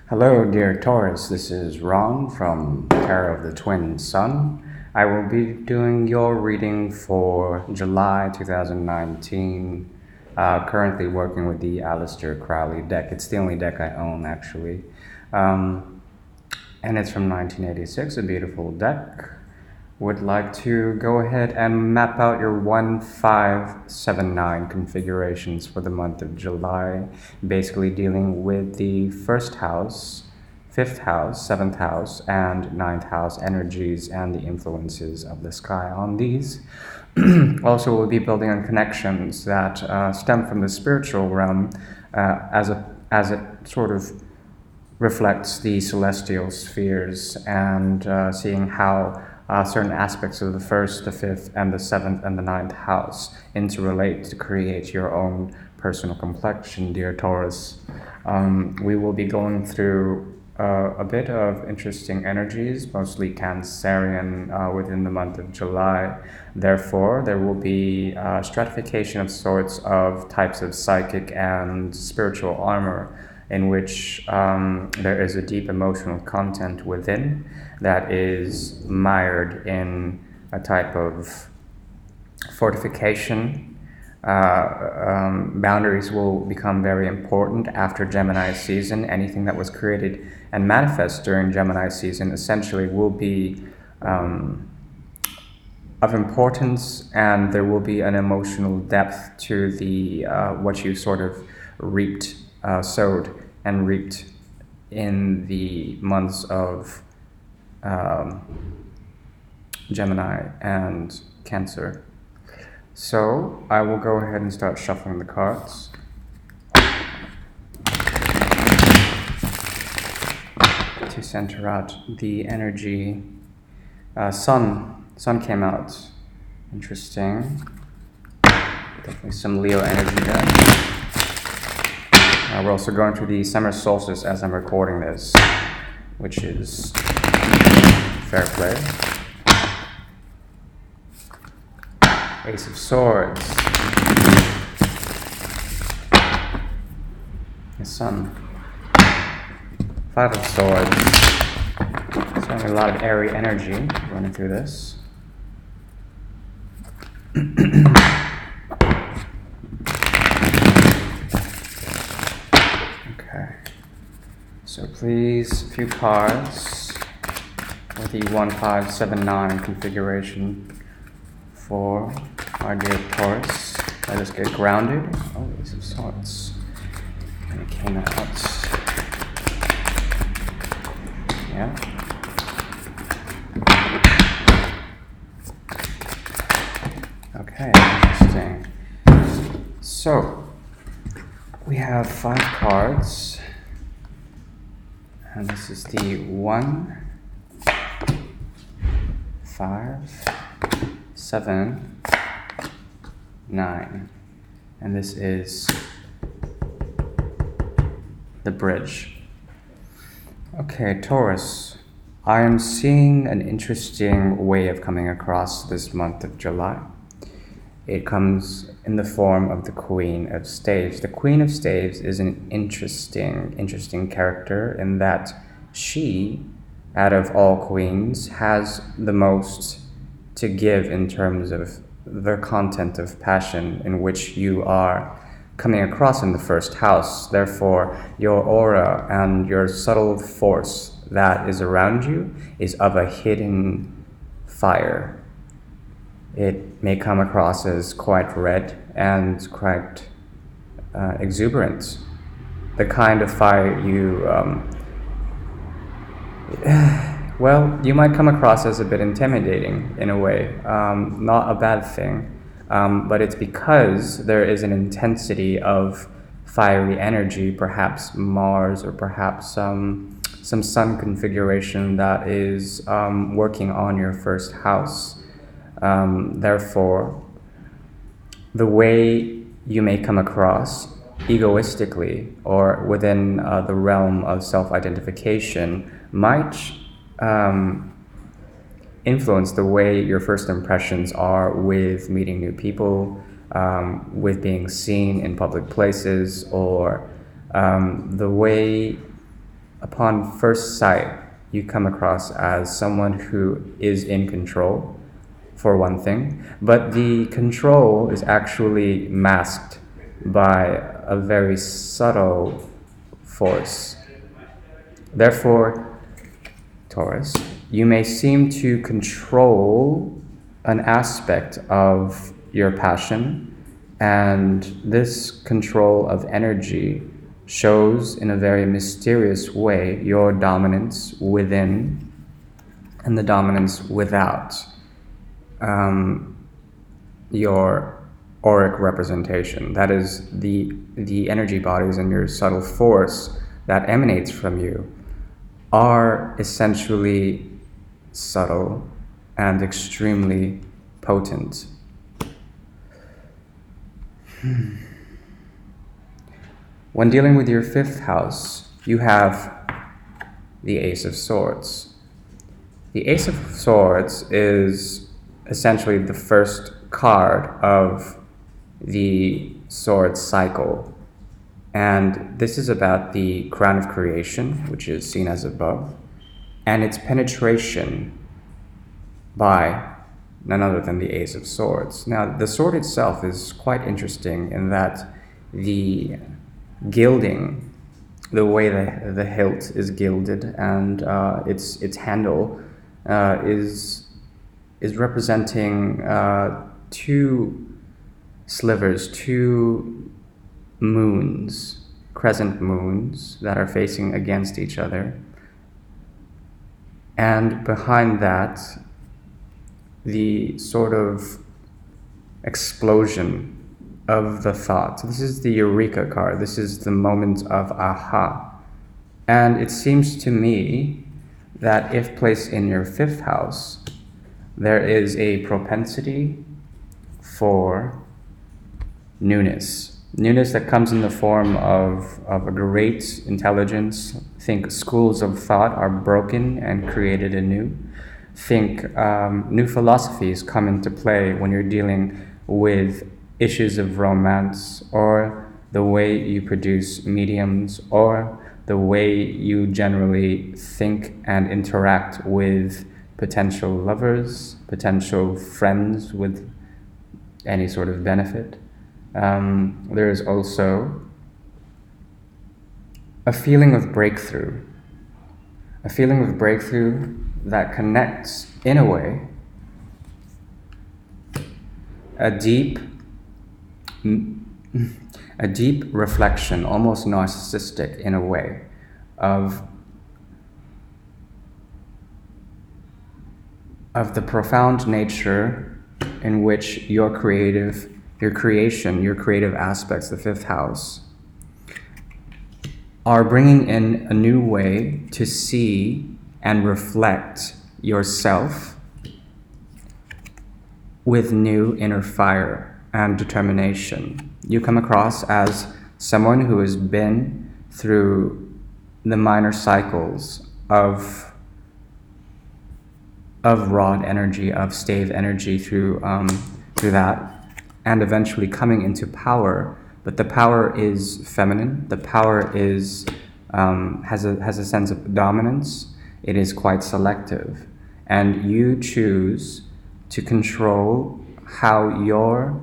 Hello, dear Taurus. This is Ron from Tarot of the Twin Sun. I will be doing your reading for July 2019. Currently working with the Aleister Crowley deck. It's the only deck I own, actually. And it's from 1986, a beautiful deck. Would like to go ahead and map out your 1579 configurations for the month of July, basically dealing with the first house, fifth house, seventh house, and ninth house energies and the influences of the sky on these. Also, we'll be building on connections that stem from the spiritual realm as it sort of reflects the celestial spheres and seeing how certain aspects of the first, the fifth, and the seventh, and the ninth house interrelate to create your own personal complexion, dear Taurus. We will be going through a bit of interesting energies, mostly Cancerian within the month of July. Therefore, there will be stratification of sorts of types of psychic and spiritual armor in which there is a deep emotional content within that is mired in a type of fortification. Boundaries will become very important after Gemini season. Anything that was created and manifest during Gemini season essentially will be of importance, and there will be an emotional depth to the what you sort of reaped, sowed and reaped in the months of Gemini and Cancer. So I will go ahead and start shuffling the cards. To center out the energy. Sun came out. Interesting. Definitely some Leo energy there. We're also going through the summer solstice as I'm recording this, which is fair play. Ace of Swords. The Sun. Five of Swords. Certainly a lot of airy energy running through this. Okay. So please, a few cards with the 1579 configuration for our dear Taurus. Let us get grounded. Oh, Ace of Swords. And it came out. Yeah. Okay, interesting. So, we have 5 cards. And this is the 1, 5, 7, 9. And this is the bridge. Okay, Taurus, I am seeing an interesting way of coming across this month of July. It comes in the form of the Queen of Staves. The Queen of Staves is an interesting character in that she, out of all queens, has the most to give in terms of the content of passion in which you are coming across in the first house. Therefore, your aura and your subtle force that is around you is of a hidden fire. It may come across as quite red and quite exuberant. The kind of fire you, well, you might come across as a bit intimidating in a way. Not a bad thing. But it's because there is an intensity of fiery energy, perhaps Mars or perhaps some sun configuration that is working on your first house. Therefore, the way you may come across egoistically or within the realm of self-identification might influence the way your first impressions are with meeting new people, with being seen in public places, or the way upon first sight, you come across as someone who is in control, for one thing, but the control is actually masked by a very subtle force. Therefore, Taurus, you may seem to control an aspect of your passion, and this control of energy shows in a very mysterious way your dominance within and the dominance without your auric representation. That is the energy bodies and your subtle force that emanates from you are essentially subtle and extremely potent. When dealing with your fifth house, you have the Ace of Swords. The Ace of Swords is essentially the first card of the sword cycle. And this is about the crown of creation, which is seen as above, and its penetration by none other than the Ace of Swords. Now, the sword itself is quite interesting in that the gilding, the way the hilt is gilded and its handle is representing two slivers, two moons, crescent moons that are facing against each other. And behind that, the sort of explosion of the thought. This is the Eureka card. This is the moment of aha. And it seems to me that if placed in your fifth house, there is a propensity for newness. Newness that comes in the form of a great intelligence. Think schools of thought are broken and created anew. Think new philosophies come into play when you're dealing with issues of romance, or the way you produce mediums, or the way you generally think and interact with potential lovers, potential friends with any sort of benefit. There is also a feeling of breakthrough that connects, in a way, a deep reflection, almost narcissistic in a way, of the profound nature in which your creative aspects, the fifth house, are bringing in a new way to see and reflect yourself with new inner fire and determination. You come across as someone who has been through the minor cycles of rod energy, of stave energy, through that, and eventually coming into power. But the power is feminine. The power is has a sense of dominance. It is quite selective, and you choose to control how your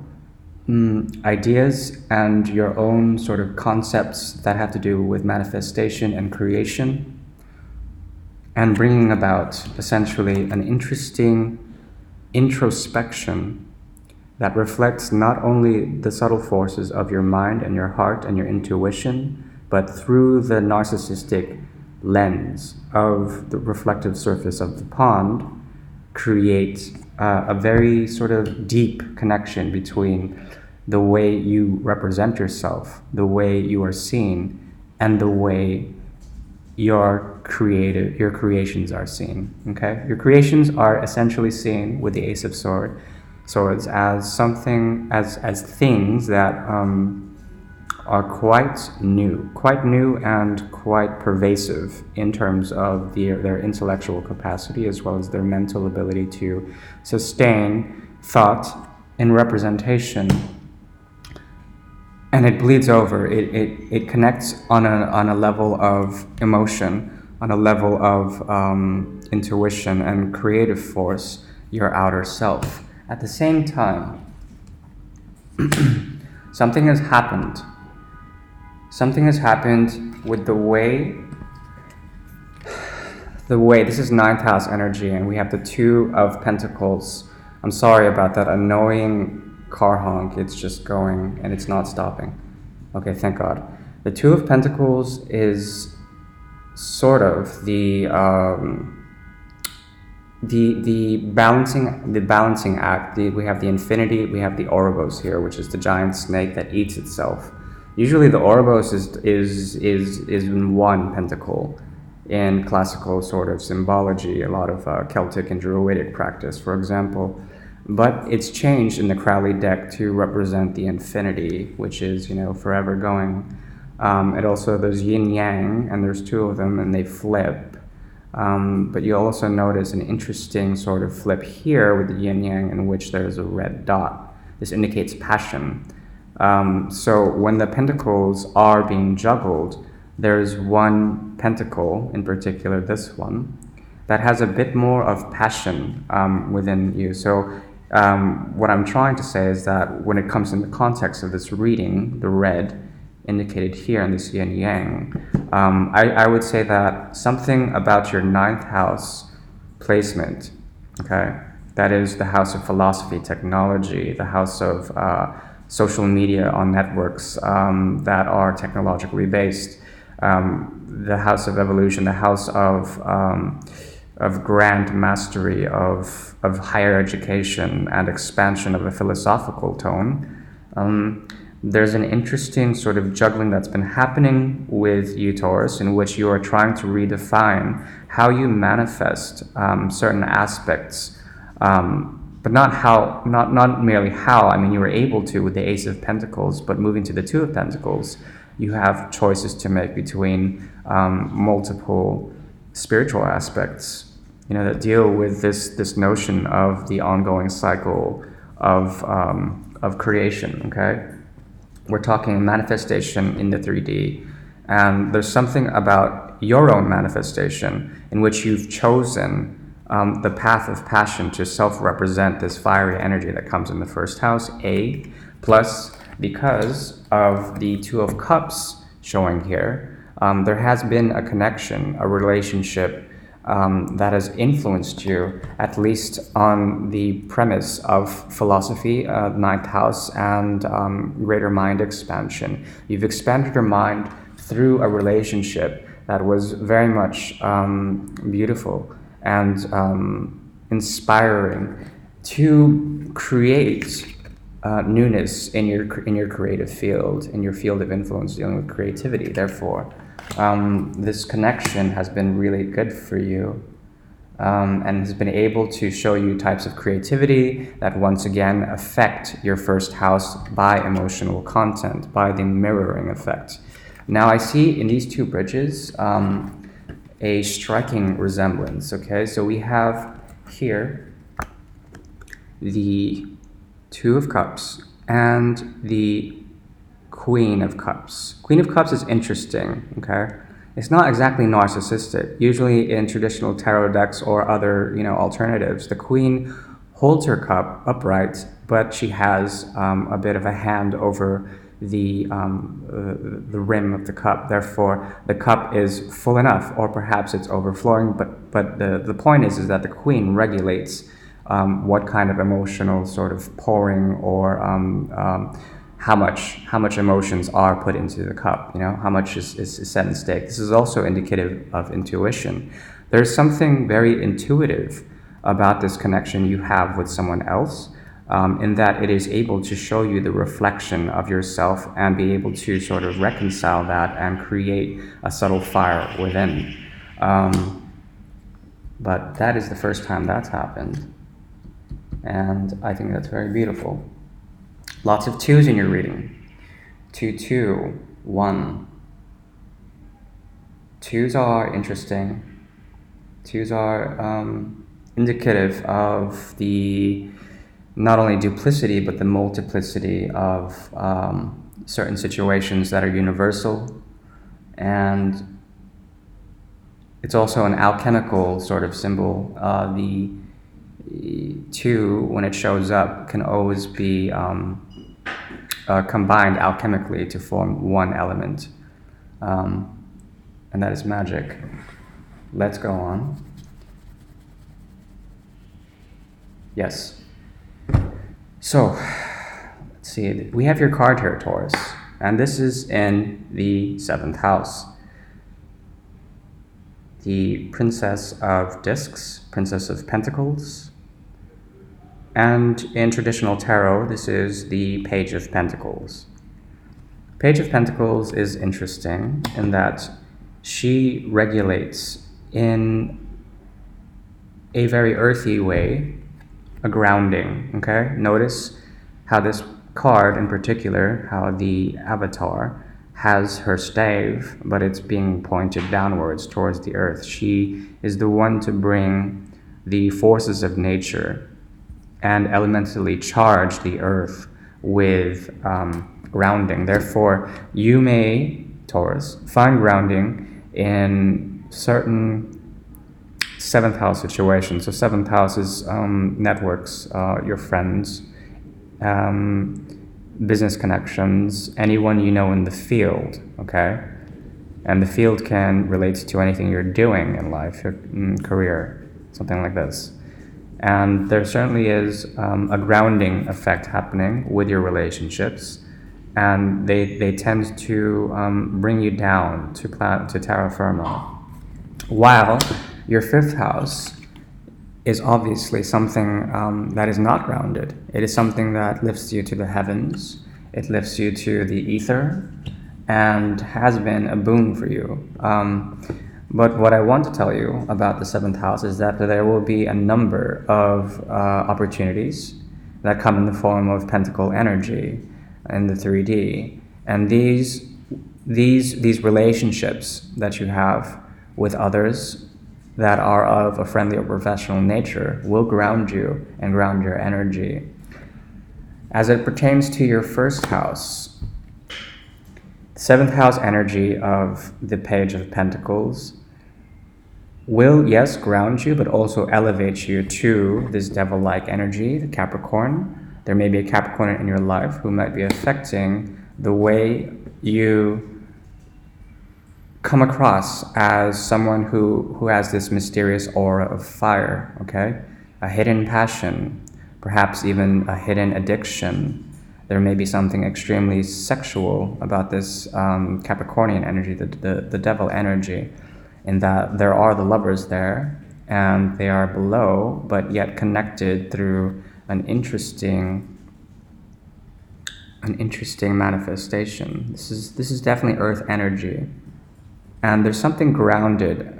ideas and your own sort of concepts that have to do with manifestation and creation, and bringing about essentially an interesting introspection that reflects not only the subtle forces of your mind and your heart and your intuition, but through the narcissistic lens of the reflective surface of the pond, create a very sort of deep connection between the way you represent yourself, the way you are seen, and the way your creations are seen. Okay, your creations are essentially seen with the Ace of Swords as something, as things that are quite new and quite pervasive in terms of their intellectual capacity, as well as their mental ability to sustain thought and representation. and it bleeds over. It connects on a level of emotion, on a level of intuition and creative force, your outer self. At the same time, something has happened. Something has happened with the way, this is ninth house energy, and we have the Two of Pentacles. I'm sorry about that annoying car honk. It's just going and it's not stopping. Okay, thank God. The Two of Pentacles is sort of the balancing act. We have the Infinity, we have the Ouroboros here, which is the giant snake that eats itself. Usually the Ouroboros is in one pentacle in classical sort of symbology, a lot of Celtic and Druidic practice, for example. But it's changed in the Crowley deck to represent the Infinity, which is, forever going. It also, there's yin yang, and there's two of them, and they flip. But you also notice an interesting sort of flip here with the yin yang, in which there's a red dot. This indicates passion. So when the pentacles are being juggled, there's one pentacle, in particular this one, that has a bit more of passion within you. So what I'm trying to say is that when it comes in the context of this reading, the red indicated here in this yin yang, I would say that something about your ninth house placement, okay, that is the house of philosophy, technology, the house of social media on networks that are technologically based, the house of evolution, the house of grand mastery, of higher education and expansion of a philosophical tone. There's an interesting sort of juggling that's been happening with you, Taurus, in which you are trying to redefine how you manifest certain aspects, but not merely how. I mean, you were able to with the Ace of Pentacles, but moving to the Two of Pentacles, you have choices to make between multiple spiritual aspects, that deal with this notion of the ongoing cycle of creation. Okay. We're talking manifestation in the 3D, and there's something about your own manifestation in which you've chosen the path of passion to self-represent this fiery energy that comes in the first house, plus because of the Two of Cups showing here, there has been a connection, a relationship that has influenced you, at least on the premise of philosophy, ninth house, and greater mind expansion. You've expanded your mind through a relationship that was very much beautiful and inspiring to create newness in your creative field, in your field of influence dealing with creativity. Therefore, this connection has been really good for you, and has been able to show you types of creativity that once again affect your first house by emotional content, by the mirroring effect. Now I see in these two bridges a striking resemblance. Okay, so we have here the Two of Cups and the Queen of Cups. Queen of Cups is interesting, okay? It's not exactly narcissistic. Usually in traditional tarot decks or other, alternatives, the Queen holds her cup upright, but she has a bit of a hand over the rim of the cup. Therefore, the cup is full enough, or perhaps it's overflowing. But the point is that the Queen regulates what kind of emotional sort of pouring, or how much emotions are put into the cup, how much is set in stake. This is also indicative of intuition. There's something very intuitive about this connection you have with someone else, in that it is able to show you the reflection of yourself and be able to sort of reconcile that and create a subtle fire within. But that is the first time that's happened, and I think that's very beautiful. Lots of twos in your reading. 2, 2, 1. Twos are interesting. Twos are indicative of the not only duplicity but the multiplicity of certain situations that are universal, and it's also an alchemical sort of symbol. The two, when it shows up, can always be combined alchemically to form one element, and that is magic. Let's go on. Yes. So, let's see. We have your card here, Taurus, and this is in the 7th house. The Princess of Discs, Princess of Pentacles, and in traditional tarot, this is the Page of Pentacles. Page of Pentacles is interesting in that she regulates in a very earthy way, a grounding, okay? Notice how this card in particular, how the avatar has her stave, but it's being pointed downwards towards the earth. She is the one to bring the forces of nature and elementally charge the earth with grounding. Therefore, you may, Taurus, find grounding in certain 7th house situations. So 7th house is networks, your friends, business connections, anyone you know in the field, okay? And the field can relate to anything you're doing in life, your career, something like this. And there certainly is a grounding effect happening with your relationships, and they tend to bring you down to terra firma. While your 5th house is obviously something that is not grounded. It is something that lifts you to the heavens, it lifts you to the ether, and has been a boon for you. But what I want to tell you about the 7th house is that there will be a number of opportunities that come in the form of pentacle energy in the 3D. And these relationships that you have with others that are of a friendly or professional nature will ground you and ground your energy. As it pertains to your 1st house, 7th house energy of the Page of Pentacles will, yes, ground you, but also elevate you to this devil-like energy, the Capricorn. There may be a Capricorn in your life who might be affecting the way you come across as someone who has this mysterious aura of fire, okay? A hidden passion, perhaps even a hidden addiction. There may be something extremely sexual about this Capricornian energy, the devil energy, in that there are the lovers there, and they are below, but yet connected through an interesting manifestation. This is definitely earth energy. And there's something grounded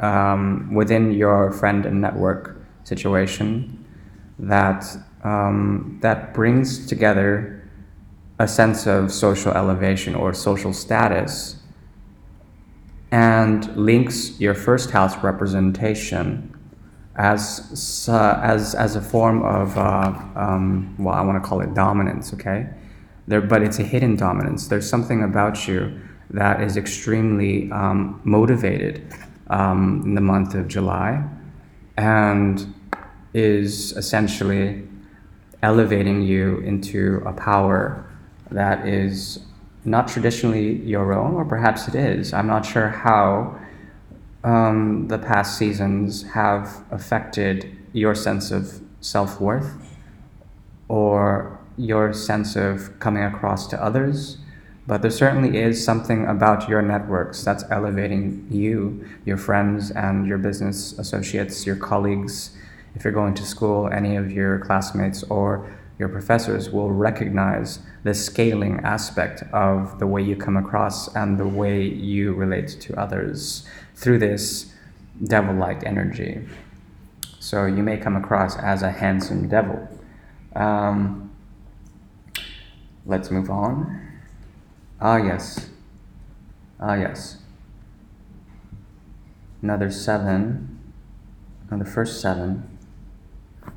within your friend and network situation that brings together a sense of social elevation or social status, and links your 1st house representation as a form of well, I want to call it dominance, okay? But it's a hidden dominance. There's something about you that is extremely motivated in the month of July, and is essentially elevating you into a power that is not traditionally your own, or perhaps it is. I'm not sure how the past seasons have affected your sense of self-worth or your sense of coming across to others. But there certainly is something about your networks that's elevating you, your friends, and your business associates, your colleagues. If you're going to school, any of your classmates or your professors will recognize the scaling aspect of the way you come across and the way you relate to others through this devil-like energy. So you may come across as a handsome devil. Let's move on. Yes. Another 7. And the first 7.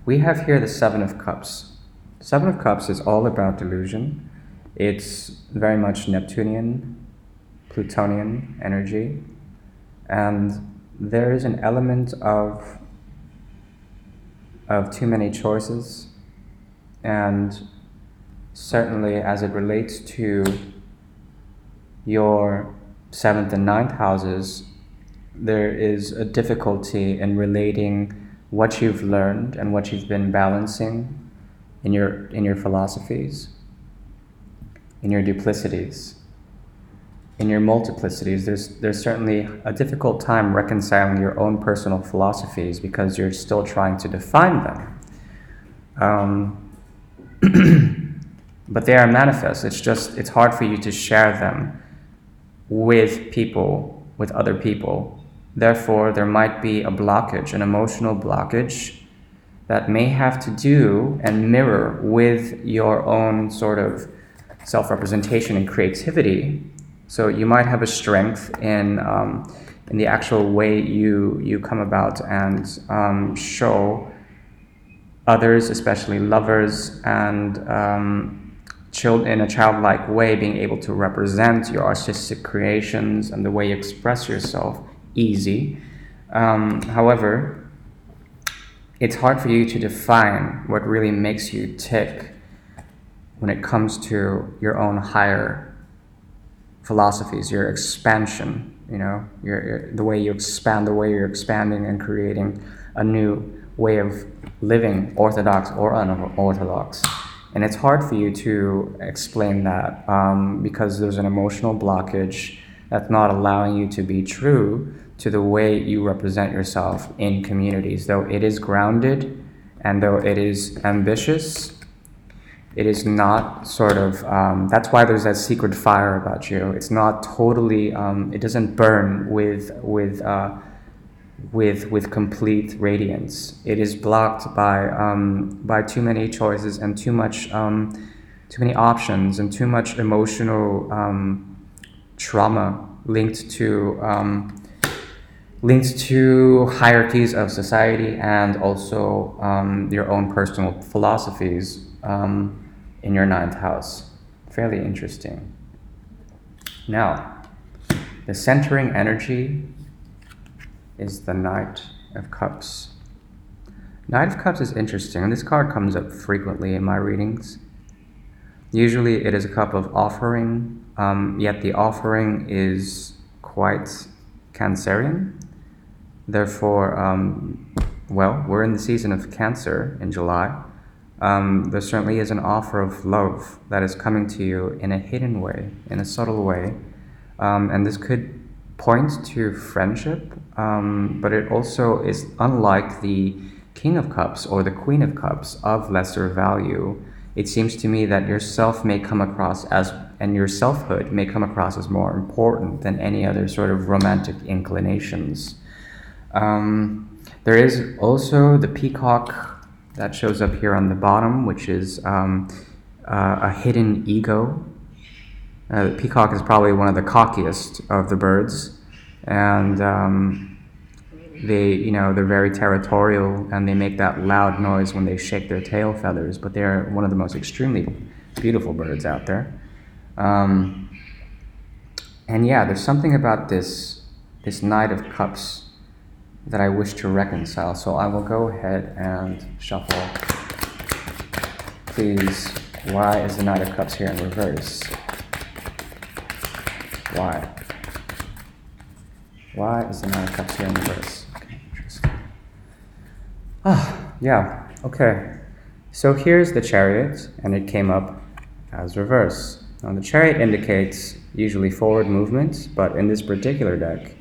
We have here the 7 of Cups. 7 of Cups is all about delusion. It's very much Neptunian, Plutonian energy, and there is an element of too many choices, and certainly as it relates to your 7th and 9th houses, there is a difficulty in relating what you've learned and what you've been balancing in your philosophies, in your duplicities, in your multiplicities. There's certainly a difficult time reconciling your own personal philosophies because you're still trying to define them. But they are manifest. It's hard for you to share them with people, with other people. Therefore, there might be a blockage, an emotional blockage that may have to do and mirror with your own sort of self-representation and creativity. So you might have a strength in the actual way you come about and show others, especially lovers, and in a childlike way, being able to represent your artistic creations and the way you express yourself easy. However, it's hard for you to define what really makes you tick when it comes to your own higher philosophies, your expansion, the way you expand, the way you're expanding and creating a new way of living, orthodox or unorthodox. And it's hard for you to explain that because there's an emotional blockage that's not allowing you to be true to the way you represent yourself in communities. Though it is grounded and though it is ambitious, it is not sort of, that's why there's that secret fire about you. It's not totally, it doesn't burn with complete radiance. It is blocked by too many choices and too many options and too much emotional trauma linked to hierarchies of society and also your own personal philosophies in your 9th house. Fairly interesting. Now, the centering energy is the Knight of Cups. Knight of Cups is interesting, and this card comes up frequently in my readings. Usually it is a cup of offering, yet the offering is quite Cancerian. Therefore, we're in the season of Cancer in July. There certainly is an offer of love that is coming to you in a hidden way, in a subtle way, and this could point to friendship, but it also is unlike the King of Cups or the Queen of Cups of lesser value. It seems to me that yourself may come across as, and your selfhood may come across as more important than any other sort of romantic inclinations. There is also the Peacock that shows up here on the bottom, which is a hidden ego. The peacock is probably one of the cockiest of the birds, and they're very territorial, and they make that loud noise when they shake their tail feathers, but they're one of the most extremely beautiful birds out there. And yeah, there's something about this Knight of Cups that I wish to reconcile, so I will go ahead and shuffle. Please, why is the Knight of Cups here in reverse? Why? Why is the Knight of Cups here in reverse? Okay, interesting. Yeah, okay. So here's the Chariot, and it came up as reverse. Now the Chariot indicates usually forward movement, but in this particular deck,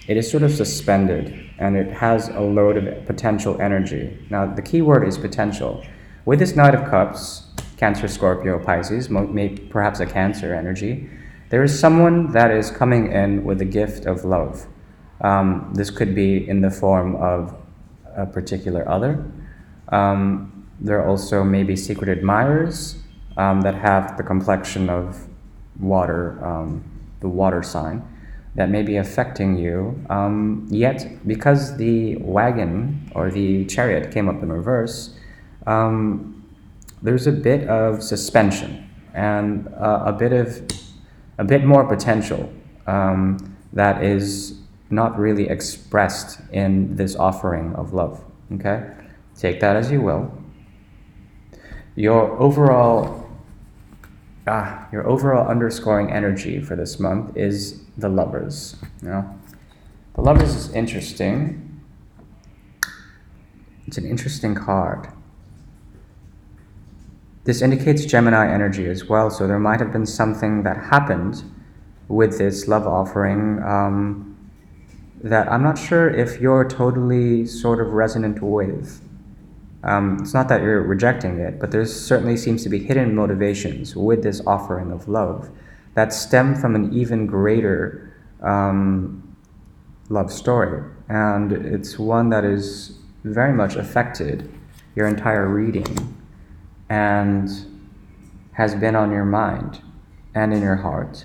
it is sort of suspended, and it has a load of potential energy. Now the key word is potential. With this Knight of Cups, Cancer, Scorpio, Pisces, perhaps a Cancer energy, there is someone that is coming in with a gift of love. This could be in the form of a particular other. There also may be secret admirers that have the complexion of water, the water sign, that may be affecting you. Yet, because the wagon or the Chariot came up in reverse, there's a bit of suspension. and a bit more potential that is not really expressed in this offering of love. Okay, take that as you will. Your overall underscoring energy for this month is the Lovers. The Lovers is interesting. It's an interesting card. This indicates Gemini energy as well, so there might have been something that happened with this love offering that I'm not sure if you're totally sort of resonant with. It's not that you're rejecting it, but there certainly seems to be hidden motivations with this offering of love that stem from an even greater love story. And it's one that is very much affected your entire reading and has been on your mind and in your heart.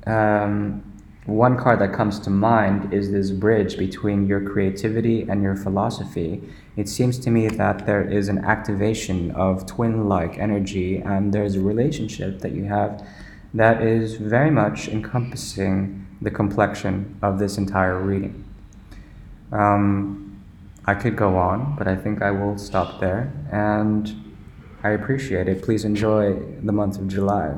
One card that comes to mind is this bridge between your creativity and your philosophy. It seems to me that there is an activation of twin-like energy, and there's a relationship that you have that is very much encompassing the complexion of this entire reading. I could go on, but I think I will stop there, and I appreciate it. Please enjoy the month of July.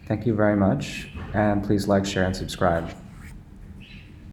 Thank you very much, and please like, share, and subscribe.